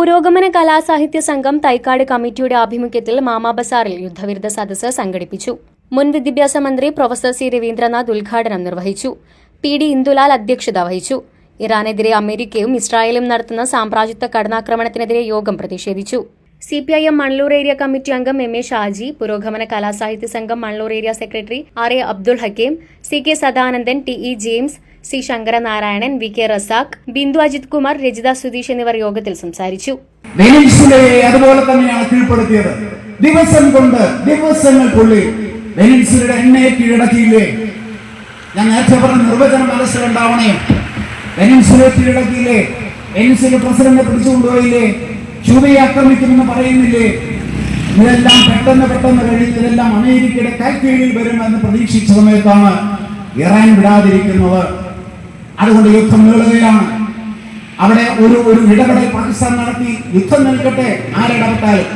പുരോഗമന കലാസാഹിത്യ സംഘം തൈക്കാട് കമ്മിറ്റിയുടെ ആഭിമുഖ്യത്തിൽ മാമാബസാറിൽ യുദ്ധവിരുദ്ധ സദസ്സ് സംഘടിപ്പിച്ചു. മുൻ വിദ്യാഭ്യാസ മന്ത്രി പ്രൊഫസർ സി രവീന്ദ്രനാഥ് ഉദ്ഘാടനം നിർവഹിച്ചു. പി ഡി ഇന്ദുലാൽ അധ്യക്ഷത വഹിച്ചു. ഇറാനെതിരെ അമേരിക്കയും ഇസ്രായേലും നടത്തുന്ന സാമ്രാജ്യത്വ കടന്നാക്രമണത്തിനെതിരെ യോഗം പ്രതിഷേധിച്ചു. CPIM മണ്ണൂർ ഏരിയ കമ്മിറ്റി അംഗം MA Shaji, Purogamana Kalasahithya Sangham Mannur area secretary RA Abdul Hakeem, CK Sadanandan, TE James, C Sankaranarayanan, VK Razak, Bindu Ajith Kumar, Rajitha Sudheesh എന്നിവർ യോഗത്തിൽ സംസാരിച്ചു. അതുപോലെ തന്നെയാണ് കീഴ്പ്പെടുത്തിയത്. ദിവസങ്ങൾക്കുള്ളിൽ വെനിൻസുലയുടെ എണ്ണയെ കീഴടക്കിയില്ലേ? ഞാൻ നേരത്തെ പറഞ്ഞ നിർവചനം മനസ്സിലുണ്ടാവണേ. വെനിൻസുലയെ കീഴടക്കിയില്ലേ? വെനിൻസുല പ്രസിഡന്റിനെ പിടിച്ചുകൊണ്ടുപോയില്ലേ? ക്യൂബയെ ആക്രമിക്കുമെന്ന് പറയുന്നില്ലേ? ഇതെല്ലാം പെട്ടെന്ന് കഴിയും. ഇതെല്ലാം അമേരിക്കയുടെ കൈക്കീഴിൽ വരുമെന്ന് പ്രതീക്ഷിച്ച സമയത്താണ് ഇറാൻ വിടാതിരിക്കുന്നത്. അതുകൊണ്ട് യുദ്ധം നീളുകയാണ്. അവിടെ ഒരു ഇടപെടൽ പാകിസ്ഥാൻ നടത്തി യുദ്ധം നിൽക്കട്ടെ, ആരിടപെട്ടാലും